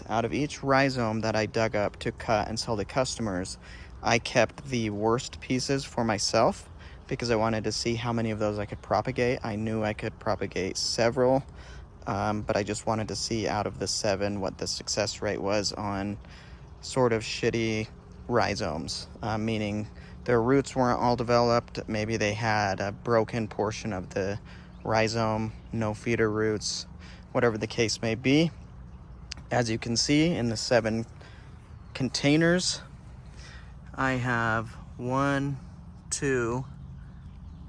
out of each rhizome that I dug up to cut and sell to customers, I kept the worst pieces for myself because I wanted to see how many of those I could propagate. I knew I could propagate several, but I just wanted to see out of the 7 what the success rate was on sort of shitty rhizomes, meaning their roots weren't all developed. Maybe they had a broken portion of the rhizome, no feeder roots, whatever the case may be. As you can see in the 7 containers, I have 1, 2,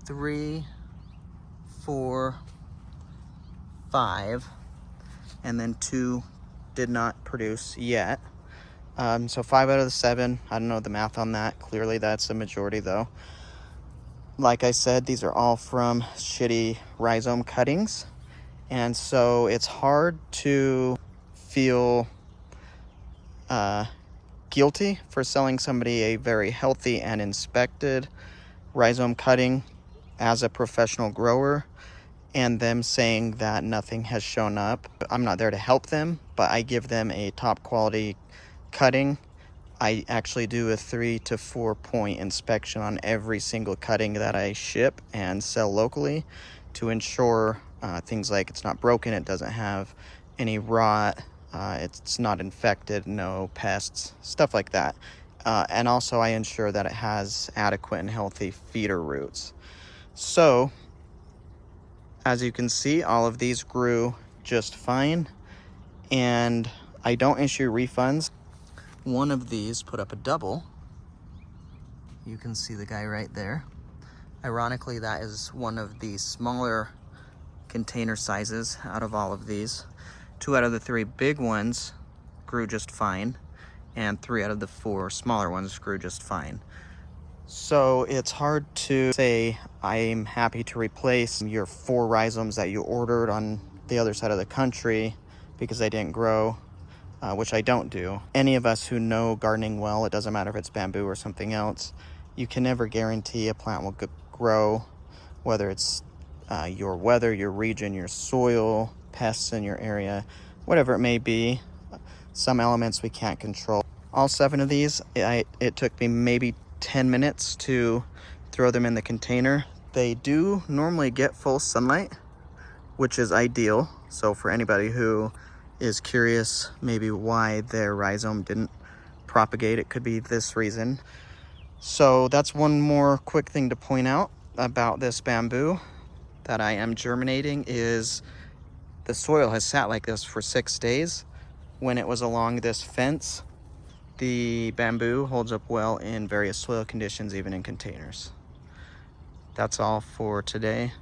3, 4, 5, and then 2 did not produce yet. So 5 out of the 7, I don't know the math on that. Clearly that's a majority though. Like I said, these are all from shitty rhizome cuttings. And so it's hard to feel guilty for selling somebody a very healthy and inspected rhizome cutting as a professional grower and them saying that nothing has shown up. I'm not there to help them, but I give them a top quality cutting. I actually do a 3 to 4 point inspection on every single cutting that I ship and sell locally to ensure things like it's not broken, it doesn't have any rot, it's not infected, no pests, stuff like that. And also I ensure that it has adequate and healthy feeder roots. So as you can see, all of these grew just fine, and I don't issue refunds. One of these put up a double. You can see the guy right there. Ironically, that is one of the smaller container sizes out of all of these. 2 out of the 3 big ones grew just fine, and 3 out of the 4 smaller ones grew just fine. So it's hard to say I'm happy to replace your 4 rhizomes that you ordered on the other side of the country because they didn't grow, which I don't do. Any of us who know gardening well, it doesn't matter if it's bamboo or something else, you can never guarantee a plant will grow, whether it's your weather, your region, your soil, pests in your area, whatever it may be. Some elements we can't control. All 7 of these, it took me maybe 10 minutes to throw them in the container. They do normally get full sunlight, which is ideal. So for anybody who is curious maybe why their rhizome didn't propagate, it could be this reason. So that's one more quick thing to point out about this bamboo that I am germinating is the soil has sat like this for 6 days. When it was along this fence, the bamboo holds up well in various soil conditions, even in containers. That's all for today.